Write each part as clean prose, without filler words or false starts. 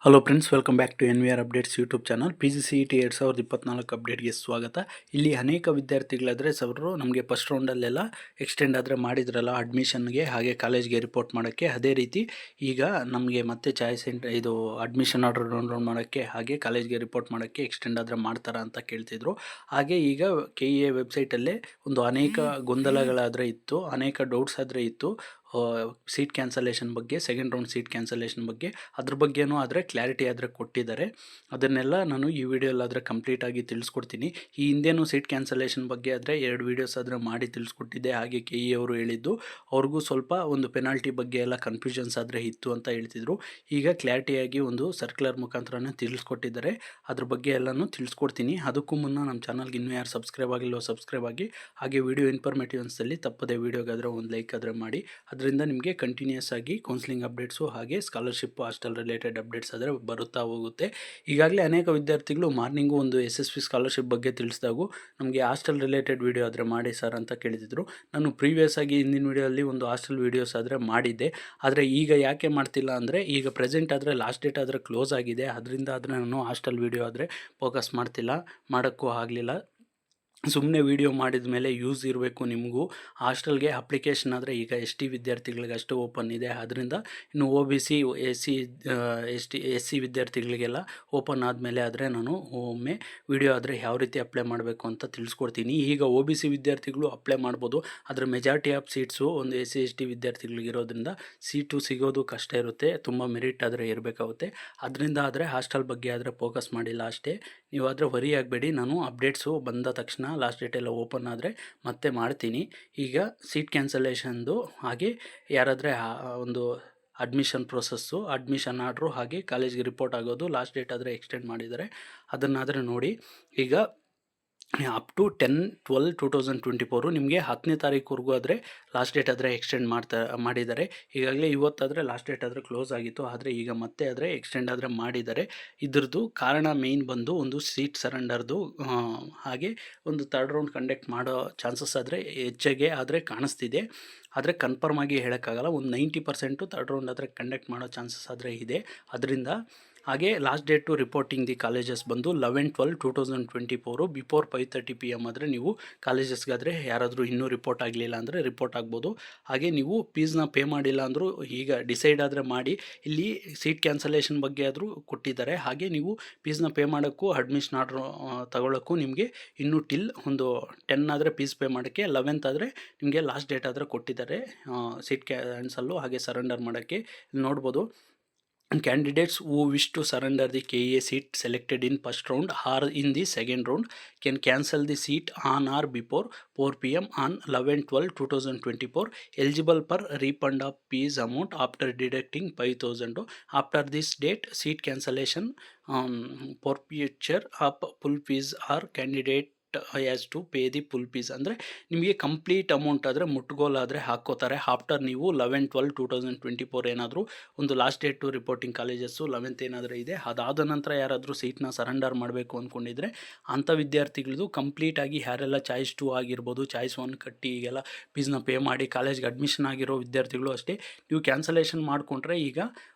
Hello friends, welcome back to NVR updates YouTube channel. PGCET 2024 ಅಪ್ಡೇಟ್ಗೆ ಸ್ವಾಗತ. ಇಲ್ಲಿ ಅನೇಕ ವಿದ್ಯಾರ್ಥಿಗಳಾದರೆ ಅವರು ನಮಗೆ ಫಸ್ಟ್ ರೌಂಡಲ್ಲೆಲ್ಲ ಎಕ್ಸ್ಟೆಂಡ್ ಆದರೆ ಮಾಡಿದ್ರಲ್ಲ ಅಡ್ಮಿಷನ್ಗೆ, ಹಾಗೆ ಕಾಲೇಜ್ಗೆ ರಿಪೋರ್ಟ್ ಮಾಡೋಕ್ಕೆ. ಅದೇ ರೀತಿ ಈಗ ನಮಗೆ ಮತ್ತೆ ಚಾಯ್ಸ್ ಇದು ಅಡ್ಮಿಷನ್ ಆರ್ಡರ್ ಡೌನ್ಲೋಡ್ ಮಾಡೋಕ್ಕೆ, ಹಾಗೆ ಕಾಲೇಜ್ಗೆ ರಿಪೋರ್ಟ್ ಮಾಡೋಕ್ಕೆ ಎಕ್ಸ್ಟೆಂಡ್ ಆದರೆ ಮಾಡ್ತಾರಾ ಅಂತ ಕೇಳ್ತಿದ್ರು. ಹಾಗೆ ಈಗ KEA ವೆಬ್ಸೈಟಲ್ಲೇ ಒಂದು ಅನೇಕ ಗೊಂದಲಗಳಾದರೆ ಇತ್ತು, ಅನೇಕ ಡೌಟ್ಸ್ ಆದರೆ ಇತ್ತು. ಸೀಟ್ ಕ್ಯಾನ್ಸಲೇಷನ್ ಬಗ್ಗೆ, ಸೆಕೆಂಡ್ ರೌಂಡ್ ಸೀಟ್ ಕ್ಯಾನ್ಸಲೇಷನ್ ಬಗ್ಗೆ, ಅದ್ರ ಬಗ್ಗೆನೂ ಆದರೆ ಕ್ಲಾರಿಟಿ ಆದರೆ ಕೊಟ್ಟಿದ್ದಾರೆ. ಅದನ್ನೆಲ್ಲ ನಾನು ಈ ವಿಡಿಯೋಲ್ಲಾದರೆ ಕಂಪ್ಲೀಟಾಗಿ ತಿಳಿಸ್ಕೊಡ್ತೀನಿ. ಈ ಹಿಂದೆನೂ ಸೀಟ್ ಕ್ಯಾನ್ಸಲೇಷನ್ ಬಗ್ಗೆ ಆದರೆ 2 ವೀಡಿಯೋಸ್ ಆದರೆ ಮಾಡಿ ತಿಳಿಸ್ಕೊಟ್ಟಿದ್ದೆ. ಹಾಗೆ KE ಅವರು ಹೇಳಿದ್ದು ಅವ್ರಿಗೂ ಸ್ವಲ್ಪ ಒಂದು ಪೆನಾಲ್ಟಿ ಬಗ್ಗೆ ಎಲ್ಲ ಕನ್ಫ್ಯೂಷನ್ಸ್ ಆದರೆ ಇತ್ತು ಅಂತ ಹೇಳ್ತಿದ್ರು. ಈಗ ಕ್ಲಾರಿಟಿಯಾಗಿ ಒಂದು ಸರ್ಕ್ಯುಲರ್ ಮುಖಾಂತರನೇ ತಿಳಿಸ್ಕೊಟ್ಟಿದ್ದಾರೆ. ಅದ್ರ ಬಗ್ಗೆ ಎಲ್ಲನೂ ತಿಳಿಸ್ಕೊಡ್ತೀನಿ. ಅದಕ್ಕೂ ಮುನ್ನ ನಮ್ಮ ಚಾನಲ್ಗೆ ಇನ್ನೂ ಯಾರು ಸಬ್ಸ್ಕ್ರೈಬ್ ಆಗಿಲ್ಲೋ ಸಬ್ಸ್ಕ್ರೈಬ್ ಆಗಿ, ಹಾಗೆ ವಿಡಿಯೋ ಇನ್ಫಾರ್ಮೇಟಿವ್ ಅನ್ಸಲ್ಲಿ ತಪ್ಪದೆ ವಿಡಿಯೋಗಾದರೆ ಒಂದು ಲೈಕ್ ಆದರೆ ಮಾಡಿ. ಅದರಿಂದ ನಿಮಗೆ ಕಂಟಿನ್ಯೂಸ್ ಆಗಿ ಕೌನ್ಸಿಲಿಂಗ್ ಅಪ್ಡೇಟ್ಸು ಹಾಗೆ ಸ್ಕಾಲರ್ಶಿಪ್ ಹಾಸ್ಟೆಲ್ ರಿಲೇಟೆಡ್ ಅಪ್ಡೇಟ್ಸ್ ಆದರೆ ಬರುತ್ತಾ ಹೋಗುತ್ತೆ. ಈಗಾಗಲೇ ಅನೇಕ ವಿದ್ಯಾರ್ಥಿಗಳು ಮಾರ್ನಿಂಗು ಒಂದು SSV ಸ್ಕಾಲರ್ಶಿಪ್ ಬಗ್ಗೆ ತಿಳಿಸಿದಾಗೂ ನಮಗೆ ಹಾಸ್ಟೆಲ್ ರಿಲೇಟೆಡ್ ವಿಡಿಯೋ ಆದರೆ ಮಾಡಿ ಸರ್ ಅಂತ ಕೇಳಿದ್ರು. ನಾನು ಪ್ರೀವಿಯಸ್ ಆಗಿ ಹಿಂದಿನ ವಿಡಿಯೋಲ್ಲಿ ಒಂದು ಹಾಸ್ಟೆಲ್ ವೀಡಿಯೋಸ್ ಆದರೆ ಮಾಡಿದ್ದೆ. ಆದರೆ ಈಗ ಯಾಕೆ ಮಾಡ್ತಿಲ್ಲ ಅಂದರೆ, ಈಗ ಪ್ರೆಸೆಂಟ್ ಆದರೆ ಲಾಸ್ಟ್ ಡೇಟ್ ಆದರೆ ಕ್ಲೋಸ್ ಆಗಿದೆ. ಅದರಿಂದ ಆದರೆ ನಾನು ಹಾಸ್ಟೆಲ್ ವೀಡಿಯೋ ಆದರೆ ಫೋಕಸ್ ಮಾಡ್ತಿಲ್ಲ, ಮಾಡೋಕ್ಕೂ ಆಗಲಿಲ್ಲ. ಸುಮ್ಮನೆ ವೀಡಿಯೋ ಮಾಡಿದ ಮೇಲೆ ಯೂಸ್ ಇರಬೇಕು ನಿಮಗೂ. ಹಾಸ್ಟೆಲ್ಗೆ ಅಪ್ಲಿಕೇಶನ್ ಆದರೆ ಈಗ ST ವಿದ್ಯಾರ್ಥಿಗಳಿಗೆ ಅಷ್ಟು ಓಪನ್ ಇದೆ. ಅದರಿಂದ ಇನ್ನು OBC SC ವಿದ್ಯಾರ್ಥಿಗಳಿಗೆಲ್ಲ ಓಪನ್ ಆದಮೇಲೆ ಆದರೆ ನಾನು ಒಮ್ಮೆ ವಿಡಿಯೋ ಆದರೆ ಯಾವ ರೀತಿ ಅಪ್ಲೈ ಮಾಡಬೇಕು ಅಂತ ತಿಳಿಸ್ಕೊಡ್ತೀನಿ. ಈಗ OBC ವಿದ್ಯಾರ್ಥಿಗಳು ಅಪ್ಲೈ ಮಾಡ್ಬೋದು, ಆದರೆ ಮೆಜಾರಿಟಿ ಆಫ್ ಸೀಟ್ಸು ಒಂದು SC ST ವಿದ್ಯಾರ್ಥಿಗಳಿಗಿರೋದ್ರಿಂದ ಸೀಟು ಸಿಗೋದು ಕಷ್ಟ ಇರುತ್ತೆ, ತುಂಬ ಮೆರಿಟ್ ಆದರೆ ಇರಬೇಕಾಗುತ್ತೆ. ಅದರಿಂದ ಆದರೆ ಹಾಸ್ಟೆಲ್ ಬಗ್ಗೆ ಆದರೆ ಫೋಕಸ್ ಮಾಡಿಲ್ಲ ಅಷ್ಟೇ. ನೀವಾದರೆ ವರಿ ಆಗಬೇಡಿ, ನಾನು ಅಪ್ಡೇಟ್ಸು ಬಂದ ತಕ್ಷಣ ಲಾಸ್ಟ್ ಡೇಟ್ ಎಲ್ಲ ಓಪನ್ ಆದರೆ ಮತ್ತೆ ಮಾಡ್ತೀನಿ. ಈಗ ಸೀಟ್ ಕ್ಯಾನ್ಸಲೇಷನ್ದು ಹಾಗೆ ಯಾರಾದರೆ ಒಂದು ಅಡ್ಮಿಷನ್ ಪ್ರೊಸೆಸ್ಸು, ಅಡ್ಮಿಷನ್ ಆರ್ಡ್ರು ಹಾಗೆ ಕಾಲೇಜ್ಗೆ ರಿಪೋರ್ಟ್ ಆಗೋದು ಲಾಸ್ಟ್ ಡೇಟ್ ಆದರೆ ಎಕ್ಸ್ಟೆಂಡ್ ಮಾಡಿದ್ದಾರೆ. ಅದನ್ನಾದರೆ ನೋಡಿ. ಈಗ ಅಪ್ ಟು 10/12/2024 ನಿಮಗೆ 10ನೇ ತಾರೀಕುವರೆಗೂ ಆದರೆ ಲಾಸ್ಟ್ ಡೇಟ್ ಆದರೆ ಎಕ್ಸ್ಟೆಂಡ್ ಮಾಡಿದ್ದಾರೆ. ಈಗಾಗಲೇ ಇವತ್ತಾದರೆ ಲಾಸ್ಟ್ ಡೇಟ್ ಆದರೆ ಕ್ಲೋಸ್ ಆಗಿತ್ತು, ಆದರೆ ಈಗ ಮತ್ತೆ ಆದರೆ ಎಕ್ಸ್ಟೆಂಡ್ ಆದರೆ ಮಾಡಿದ್ದಾರೆ. ಇದ್ರದ್ದು ಕಾರಣ ಮೇಯ್ನ್ ಬಂದು ಒಂದು ಸೀಟ್ ಸರೆಂಡರ್ದು, ಹಾಗೆ ಒಂದು ಥರ್ಡ್ ರೌಂಡ್ ಕಂಡಕ್ಟ್ ಮಾಡೋ ಚಾನ್ಸಸ್ ಆದರೆ ಹೆಚ್ಚಿಗೆ ಆದರೆ ಕಾಣಿಸ್ತಿದೆ. ಆದರೆ ಕನ್ಫರ್ಮ್ ಆಗಿ ಹೇಳೋಕ್ಕಾಗಲ್ಲ. ಒಂದು 90% ಥರ್ಡ್ ರೌಂಡ್ ಆದರೆ ಕಂಡಕ್ಟ್ ಮಾಡೋ ಚಾನ್ಸಸ್ ಆದರೆ ಇದೆ. ಅದರಿಂದ ಹಾಗೆ last date to reporting the colleges ಬಂದು 11/12/2024 ಬಿಫೋರ್ 5:30 PM ಆದರೆ ನೀವು ಕಾಲೇಜಸ್ಗಾದರೆ ಯಾರಾದರೂ ಇನ್ನೂ ರಿಪೋರ್ಟ್ ಆಗಲಿಲ್ಲ ಅಂದರೆ ರಿಪೋರ್ಟ್ ಆಗ್ಬೋದು. ಹಾಗೆ ನೀವು ಫೀಸ್ನ ಪೇ ಮಾಡಿಲ್ಲ ಅಂದರೂ ಈಗ ಡಿಸೈಡ್ ಆದರೆ ಮಾಡಿ. ಇಲ್ಲಿ ಸೀಟ್ ಕ್ಯಾನ್ಸಲೇಷನ್ ಬಗ್ಗೆ ಆದರೂ ಕೊಟ್ಟಿದ್ದಾರೆ. ಹಾಗೆ ನೀವು ಫೀಸ್ನ ಪೇ ಮಾಡೋಕ್ಕೂ ಅಡ್ಮಿಷನ್ ಆರ್ಡ್ರ್ ತಗೊಳ್ಳೋಕ್ಕೂ ನಿಮಗೆ ಇನ್ನೂ ಟಿಲ್ ಒಂದು 10 ಆದರೆ ಫೀಸ್ ಪೇ ಮಾಡೋಕ್ಕೆ, 11th ಆದರೆ ನಿಮಗೆ ಲಾಸ್ಟ್ ಡೇಟ್ ಆದರೆ ಕೊಟ್ಟಿದ್ದಾರೆ ಸೀಟ್ ಕ್ಯಾನ್ಸಲ್ಲು ಹಾಗೆ ಸರೆಂಡರ್ ಮಾಡೋಕ್ಕೆ. ನೋಡ್ಬೋದು, candidates who wish to surrender the KEA seat selected in first round or in the second round can cancel the seat on or before 4 PM on 11/12/2024. Eligible for refund of fees amount after deducting 5,000. After this date, seat cancellation forfeiture of full fees or candidate has to pay the full fees. ಅಂದರೆ ನಿಮಗೆ complete amount ಆದರೆ ಮುಟ್ಗೋಲಾದರೆ ಹಾಕ್ಕೋತಾರೆ. After ನೀವು 11/12/2024 ಏನಾದರೂ ಒಂದು last date to reporting colleges 11th ಏನಾದರೂ ಇದೆ, ಅದಾದ ನಂತರ ಯಾರಾದರೂ ಸೀಟ್ನ ಸರೆಂಡರ್ ಮಾಡಬೇಕು ಅಂದ್ಕೊಂಡಿದ್ರೆ ಅಂಥ ವಿದ್ಯಾರ್ಥಿಗಳದ್ದು ಕಂಪ್ಲೀಟಾಗಿ ಯಾರೆಲ್ಲ ಚಾಯ್ಸ್ 2 ಆಗಿರ್ಬೋದು, ಚಾಯ್ಸ್ 1 ಕಟ್ಟಿ ಈಗೆಲ್ಲ ಫೀಸ್ನ ಪೇ ಮಾಡಿ ಕಾಲೇಜ್ಗೆ ಅಡ್ಮಿಷನ್ ಆಗಿರೋ ವಿದ್ಯಾರ್ಥಿಗಳು ಅಷ್ಟೇ. ನೀವು ಕ್ಯಾನ್ಸಲೇಷನ್ ಮಾಡಿಕೊಂಡ್ರೆ ಈಗ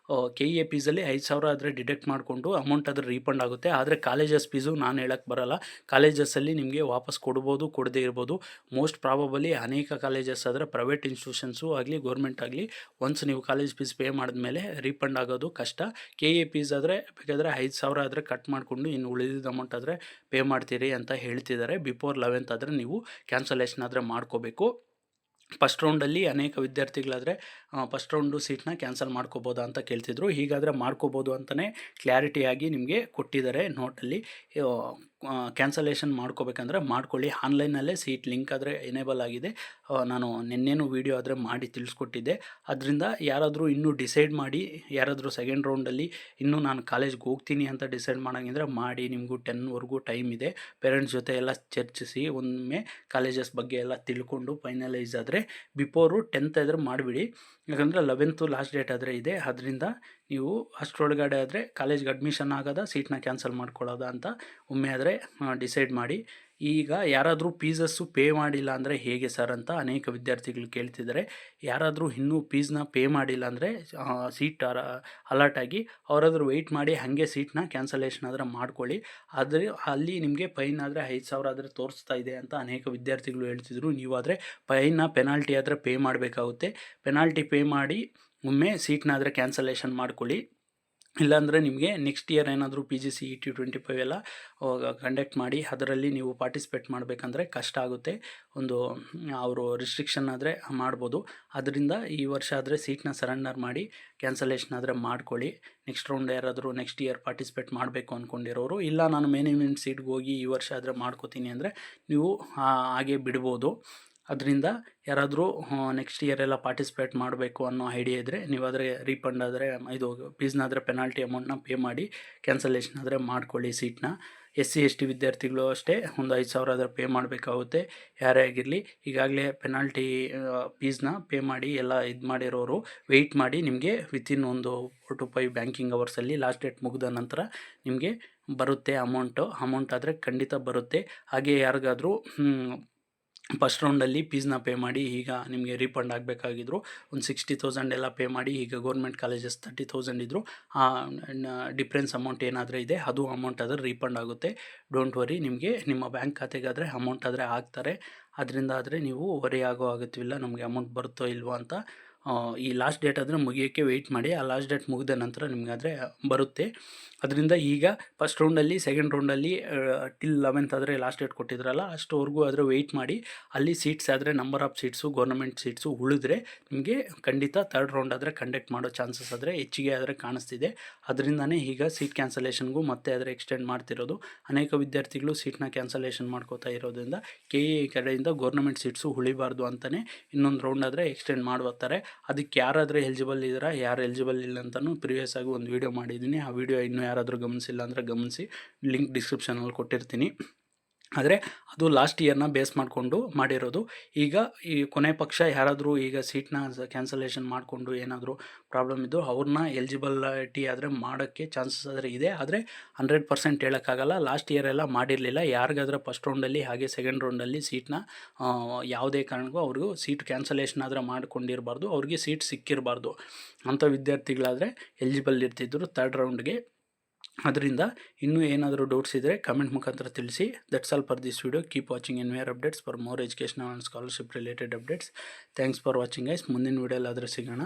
KEA ಫೀಸಲ್ಲಿ 5,000 ಆದರೆ ಡಿಡಕ್ಟ್ ಮಾಡಿಕೊಂಡು ಅಮೌಂಟ್ ಆದರೆ ರೀಫಂಡ್ ಆಗುತ್ತೆ. ಆದರೆ ಕಾಲೇಜಸ್ ಫೀಸು ನಾನು ಹೇಳಕ್ಕೆ ಬರಲ್ಲ. ಕಾಲೇಜಸ್ಸಲ್ಲಿ ನಿಮಗೆ ವಾಪಸ್ ಕೊಡ್ಬೋದು, ಕೊಡದೇ ಇರ್ಬೋದು. ಮೋಸ್ಟ್ ಪ್ರಾಬಬಲಿ ಅನೇಕ ಕಾಲೇಜಸ್ ಆದರೆ ಪ್ರೈವೇಟ್ ಇನ್ಸ್ಟಿಟ್ಯೂಷನ್ಸು ಆಗಲಿ ಗೌರ್ಮೆಂಟ್ ಆಗಲಿ ಒನ್ಸ್ ನೀವು ಕಾಲೇಜ್ ಫೀಸ್ ಪೇ ಮಾಡಿದ್ಮೇಲೆ ರೀಫಂಡ್ ಆಗೋದು ಕಷ್ಟ. KEA ಫೀಸ್ ಆದರೆ ಬೇಕಾದರೆ 5,000 ಆದರೆ ಕಟ್ ಮಾಡಿಕೊಂಡು ಇನ್ನು ಉಳಿದಿದ್ದ ಅಮೌಂಟ್ ಆದರೆ ಪೇ ಮಾಡ್ತೀರಿ ಅಂತ ಹೇಳ್ತಿದ್ದಾರೆ. ಬಿಫೋರ್ 11th ಆದರೆ ನೀವು ಕ್ಯಾನ್ಸಲೇಷನ್ ಆದರೆ ಮಾಡ್ಕೋಬೇಕು. ಫಸ್ಟ್ ರೌಂಡಲ್ಲಿ ಅನೇಕ ವಿದ್ಯಾರ್ಥಿಗಳಾದರೆ ಫಸ್ಟ್ ರೌಂಡು ಸೀಟ್ನ ಕ್ಯಾನ್ಸಲ್ ಮಾಡ್ಕೋಬೋದಾ ಅಂತ ಕೇಳ್ತಿದ್ರು. ಹೀಗಾದರೆ ಮಾಡ್ಕೋಬೋದು ಅಂತಲೇ ಕ್ಲಾರಿಟಿಯಾಗಿ ನಿಮಗೆ ಕೊಟ್ಟಿದ್ದಾರೆ ನೋಟಲ್ಲಿ. ಕ್ಯಾನ್ಸಲೇಷನ್ ಮಾಡ್ಕೋಬೇಕಂದ್ರೆ ಮಾಡ್ಕೊಳ್ಳಿ. ಆನ್ಲೈನಲ್ಲೇ ಸೀಟ್ ಲಿಂಕ್ ಆದರೆ ಎನೇಬಲ್ ಆಗಿದೆ. ನಾನು ನಿನ್ನೆನೂ ವೀಡಿಯೋ ಆದರೆ ಮಾಡಿ ತಿಳಿಸ್ಕೊಟ್ಟಿದ್ದೆ. ಅದರಿಂದ ಯಾರಾದರೂ ಇನ್ನೂ ಡಿಸೈಡ್ ಮಾಡಿ, ಯಾರಾದರೂ ಸೆಕೆಂಡ್ ರೌಂಡಲ್ಲಿ ಇನ್ನೂ ನಾನು ಕಾಲೇಜ್ಗೆ ಹೋಗ್ತೀನಿ ಅಂತ ಡಿಸೈಡ್ ಮಾಡೋಂಗಿದ್ರೆ ಮಾಡಿ. ನಿಮಗೂ 10ವರೆಗೂ ಟೈಮ್ ಇದೆ. ಪೇರೆಂಟ್ಸ್ ಜೊತೆ ಎಲ್ಲ ಚರ್ಚಿಸಿ ಒಮ್ಮೆ ಕಾಲೇಜಸ್ ಬಗ್ಗೆ ಎಲ್ಲ ತಿಳ್ಕೊಂಡು ಫೈನಲೈಸ್ ಆದರೆ ಬಿಫೋರು 10th ಆದರೆ ಮಾಡಿಬಿಡಿ. ಯಾಕಂದರೆ 11th ಲಾಸ್ಟ್ ಡೇಟ್ ಆದರೆ ಇದೆ. ಅದರಿಂದ ನೀವು ಅಷ್ಟರೊಳಗಡೆ ಆದರೆ ಕಾಲೇಜ್ಗೆ ಅಡ್ಮಿಷನ್ ಆಗೋದಾ ಸೀಟ್ನ ಕ್ಯಾನ್ಸಲ್ ಮಾಡ್ಕೊಳ್ಳೋದಾ ಅಂತ ಒಮ್ಮೆ ಆದರೆ ಡಿಸೈಡ್ ಮಾಡಿ. ಈಗ ಯಾರಾದರೂ ಫೀಸಸ್ಸು ಪೇ ಮಾಡಿಲ್ಲ ಅಂದರೆ ಹೇಗೆ ಸರ್ ಅಂತ ಅನೇಕ ವಿದ್ಯಾರ್ಥಿಗಳು ಕೇಳ್ತಿದ್ದಾರೆ. ಯಾರಾದರೂ ಇನ್ನೂ ಫೀಸ್ನ ಪೇ ಮಾಡಿಲ್ಲ ಅಂದರೆ ಸೀಟ್ ಅಲಾಟ್ ಆಗಿ ಅವರಾದರೂ ವೆಯ್ಟ್ ಮಾಡಿ ಹಾಗೆ ಸೀಟ್ನ ಕ್ಯಾನ್ಸಲೇಷನ್ ಆದರೆ ಮಾಡ್ಕೊಳ್ಳಿ. ಆದರೆ ಅಲ್ಲಿ ನಿಮಗೆ ಫೈನ್ ಆದರೆ 5,000 ಆದರೆ ತೋರಿಸ್ತಾ ಇದೆ ಅಂತ ಅನೇಕ ವಿದ್ಯಾರ್ಥಿಗಳು ಹೇಳ್ತಿದ್ರು. ನೀವಾದರೆ ಪೆನಾಲ್ಟಿ ಆದರೆ ಪೇ ಮಾಡಬೇಕಾಗುತ್ತೆ. ಪೆನಾಲ್ಟಿ ಪೇ ಮಾಡಿ ಒಮ್ಮೆ ಸೀಟ್ನ ಆದರೆ ಕ್ಯಾನ್ಸಲೇಷನ್ ಮಾಡ್ಕೊಳ್ಳಿ. ಇಲ್ಲಾಂದರೆ ನಿಮಗೆ ನೆಕ್ಸ್ಟ್ ಇಯರ್ ಏನಾದರೂ PGCET 25 ಎಲ್ಲ ಕಂಡಕ್ಟ್ ಮಾಡಿ ಅದರಲ್ಲಿ ನೀವು ಪಾರ್ಟಿಸಿಪೇಟ್ ಮಾಡಬೇಕಂದ್ರೆ ಕಷ್ಟ ಆಗುತ್ತೆ. ಅವರು ರಿಸ್ಟ್ರಿಕ್ಷನ್ ಆದರೆ ಮಾಡ್ಬೋದು. ಅದರಿಂದ ಈ ವರ್ಷ ಆದರೆ ಸೀಟ್ನ ಸರೆಂಡರ್ ಮಾಡಿ ಕ್ಯಾನ್ಸಲೇಷನ್ ಆದರೆ ಮಾಡ್ಕೊಳ್ಳಿ. ನೆಕ್ಸ್ಟ್ ರೌಂಡ್ ಯಾರಾದರೂ ನೆಕ್ಸ್ಟ್ ಇಯರ್ ಪಾರ್ಟಿಸಿಪೇಟ್ ಮಾಡಬೇಕು ಅಂದ್ಕೊಂಡಿರೋರು, ಇಲ್ಲ ನಾನು ಮ್ಯಾನೇಜ್ಮೆಂಟ್ ಸೀಟ್ಗೆ ಹೋಗಿ ಈ ವರ್ಷ ಆದರೆ ಮಾಡ್ಕೋತೀನಿ ಅಂದರೆ ನೀವು ಹಾಗೆ ಬಿಡ್ಬೋದು. ಅದರಿಂದ ಯಾರಾದರೂ ನೆಕ್ಸ್ಟ್ ಇಯರ್ ಎಲ್ಲ ಪಾರ್ಟಿಸಿಪೇಟ್ ಮಾಡಬೇಕು ಅನ್ನೋ ಐಡಿಯಾ ಇದ್ದರೆ ನೀವಾದರೆ ರೀಫಂಡ್ ಆದರೆ ಫೀಸ್ನ ಆದರೆ ಪೆನಾಲ್ಟಿ ಅಮೌಂಟ್ನ ಪೇ ಮಾಡಿ ಕ್ಯಾನ್ಸಲೇಷನ್ ಆದರೆ ಮಾಡ್ಕೊಳ್ಳಿ ಸೀಟ್ನ. SC/ST ವಿದ್ಯಾರ್ಥಿಗಳು ಅಷ್ಟೇ ಒಂದು 5,000 ಆದರೆ ಪೇ ಮಾಡಬೇಕಾಗುತ್ತೆ. ಯಾರೇ ಆಗಿರಲಿ ಈಗಾಗಲೇ ಪೆನಾಲ್ಟಿ ಫೀಸ್ನ ಪೇ ಮಾಡಿ ಎಲ್ಲ ಮಾಡಿರೋರು ವೆಯ್ಟ್ ಮಾಡಿ, ನಿಮಗೆ ವಿತಿನ್ ಒಂದು 4 to 5 ಬ್ಯಾಂಕಿಂಗ್ ಅವರ್ಸಲ್ಲಿ ಲಾಸ್ಟ್ ಡೇಟ್ ಮುಗಿದ ನಂತರ ನಿಮಗೆ ಬರುತ್ತೆ ಅಮೌಂಟ್ ಆದರೆ ಖಂಡಿತ ಬರುತ್ತೆ. ಹಾಗೆ ಯಾರಿಗಾದರೂ ಫಸ್ಟ್ ರೌಂಡಲ್ಲಿ ಫೀಸ್ನ ಪೇ ಮಾಡಿ ಈಗ ನಿಮಗೆ ರೀಫಂಡ್ ಆಗಬೇಕಾಗಿದ್ರು ಒಂದು 60,000 ಎಲ್ಲ ಪೇ ಮಾಡಿ, ಈಗ ಗೌರ್ಮೆಂಟ್ ಕಾಲೇಜಸ್ 30,000 ಇದ್ದರು. ಡಿಫ್ರೆನ್ಸ್ ಅಮೌಂಟ್ ಏನಾದರೂ ಇದೆ ಅದು ಅಮೌಂಟ್ ಆದರೆ ರೀಫಂಡ್ ಆಗುತ್ತೆ. ಡೋಂಟ್ ವರಿ, ನಿಮಗೆ ನಿಮ್ಮ ಬ್ಯಾಂಕ್ ಖಾತೆಗಾದರೆ ಅಮೌಂಟ್ ಆದರೆ ಹಾಕ್ತಾರೆ. ಅದರಿಂದ ಆದರೆ ನೀವು ವರಿ ಆಗೋ ಅಗತ್ಯವಿಲ್ಲ ನಮಗೆ ಅಮೌಂಟ್ ಬರುತ್ತೋ ಇಲ್ವೋ ಅಂತ. ಈ ಲಾಸ್ಟ್ ಡೇಟ್ ಆದರೆ ಮುಗಿಯೋಕ್ಕೆ ವೆಯ್ಟ್ ಮಾಡಿ. ಆ ಲಾಸ್ಟ್ ಡೇಟ್ ಮುಗಿದ ನಂತರ ನಿಮಗಾದರೆ ಬರುತ್ತೆ. ಅದರಿಂದ ಈಗ ಫಸ್ಟ್ ರೌಂಡಲ್ಲಿ ಸೆಕೆಂಡ್ ರೌಂಡಲ್ಲಿ ಟಿಲ್ 11th ಆದರೆ ಲಾಸ್ಟ್ ಡೇಟ್ ಕೊಟ್ಟಿದ್ರಲ್ಲ ಅಷ್ಟುವರೆಗೂ ಆದರೆ ವೆಯ್ಟ್ ಮಾಡಿ. ಅಲ್ಲಿ ಸೀಟ್ಸ್ ಆದರೆ number of seats government seats ಉಳಿದ್ರೆ ನಿಮಗೆ ಖಂಡಿತ ಥರ್ಡ್ ರೌಂಡ್ ಆದರೆ ಕಂಡಕ್ಟ್ ಮಾಡೋ ಚಾನ್ಸಸ್ ಆದರೆ ಹೆಚ್ಚಿಗೆ ಆದರೆ ಕಾಣಿಸ್ತಿದೆ. ಅದರಿಂದನೇ ಈಗ ಸೀಟ್ ಕ್ಯಾನ್ಸಲೇಷನ್ಗೂ ಮತ್ತೆ ಆದರೆ ಎಕ್ಸ್ಟೆಂಡ್ ಮಾಡ್ತಿರೋದು. ಅನೇಕ ವಿದ್ಯಾರ್ಥಿಗಳು ಸೀಟ್ನ ಕ್ಯಾನ್ಸಲೇಷನ್ ಮಾಡ್ಕೋತಾ ಇರೋದ್ರಿಂದ KE ಕಡೆಯಿಂದ ಗೌರ್ಮೆಂಟ್ ಸೀಟ್ಸು ಉಳಿಬಾರ್ದು ಅಂತಲೇ ಇನ್ನೊಂದು ರೌಂಡ್ ಆದರೆ ಎಕ್ಸ್ಟೆಂಡ್ ಮಾಡ್ತಾರೆ. ಅದಕ್ಕೆ ಯಾರಾದರೂ ಎಲಿಜಿಬಲ್ ಇದ್ದೀರಾ, ಯಾರು ಎಲಿಜಿಬಲ್ ಇಲ್ಲ ಅಂತಲೂ ಪ್ರಿವಿಯಸ್ ಆಗಿ ಒಂದು ವೀಡಿಯೋ ಮಾಡಿದ್ದೀನಿ. ಆ ವಿಡಿಯೋ ಇನ್ನೂ ಯಾರಾದರೂ ಗಮನಿಸಿಲ್ಲ ಅಂದರೆ ಗಮನಿಸಿ, ಲಿಂಕ್ ಡಿಸ್ಕ್ರಿಪ್ಷನಲ್ಲಿ ಕೊಟ್ಟಿರ್ತೀನಿ. ಆದರೆ ಅದು ಲಾಸ್ಟ್ ಇಯರ್ನ ಬೇಸ್ ಮಾಡಿಕೊಂಡು ಮಾಡಿರೋದು. ಈಗ ಈ ಕೊನೆ ಪಕ್ಷ ಯಾರಾದರೂ ಈಗ ಸೀಟ್ನ ಕ್ಯಾನ್ಸಲೇಷನ್ ಮಾಡಿಕೊಂಡು ಏನಾದರೂ ಪ್ರಾಬ್ಲಮ್ ಇದ್ದು ಅವ್ರನ್ನ ಎಲಿಜಿಬಲಿಟಿ ಆದರೆ ಮಾಡೋಕ್ಕೆ ಚಾನ್ಸಸ್ ಆದರೆ ಇದೆ. ಆದರೆ 100% ಹೇಳೋಕ್ಕಾಗಲ್ಲ. ಲಾಸ್ಟ್ ಇಯರ್ ಎಲ್ಲ ಮಾಡಿರಲಿಲ್ಲ. ಯಾರಿಗಾದ್ರೆ ಫಸ್ಟ್ ರೌಂಡಲ್ಲಿ ಹಾಗೆ ಸೆಕೆಂಡ್ ರೌಂಡಲ್ಲಿ ಸೀಟ್ನ ಯಾವುದೇ ಕಾರಣಕ್ಕೂ ಅವ್ರಿಗೂ ಸೀಟ್ ಕ್ಯಾನ್ಸಲೇಷನ್ ಆದರೆ ಮಾಡ್ಕೊಂಡಿರಬಾರ್ದು, ಅವ್ರಿಗೆ ಸೀಟ್ ಸಿಕ್ಕಿರಬಾರ್ದು ಅಂಥ ವಿದ್ಯಾರ್ಥಿಗಳಾದರೆ ಎಲಿಜಿಬಲ್ ಇರ್ತಿದ್ರು ಥರ್ಡ್ ರೌಂಡ್ಗೆ. ಅದರಿಂದ ಇನ್ನೂ ಏನಾದರೂ ಡೌಟ್ಸ್ ಇದ್ದರೆ ಕಮೆಂಟ್ ಮುಖಾಂತರ ತಿಳಿಸಿ. That's all for this video. Keep watching NVR updates for more educational and scholarship related updates. Thanks for watching guys. ಮುಂದಿನ ವಿಡಿಯೋಲ್ಲಾದರೆ ಸಿಗೋಣ.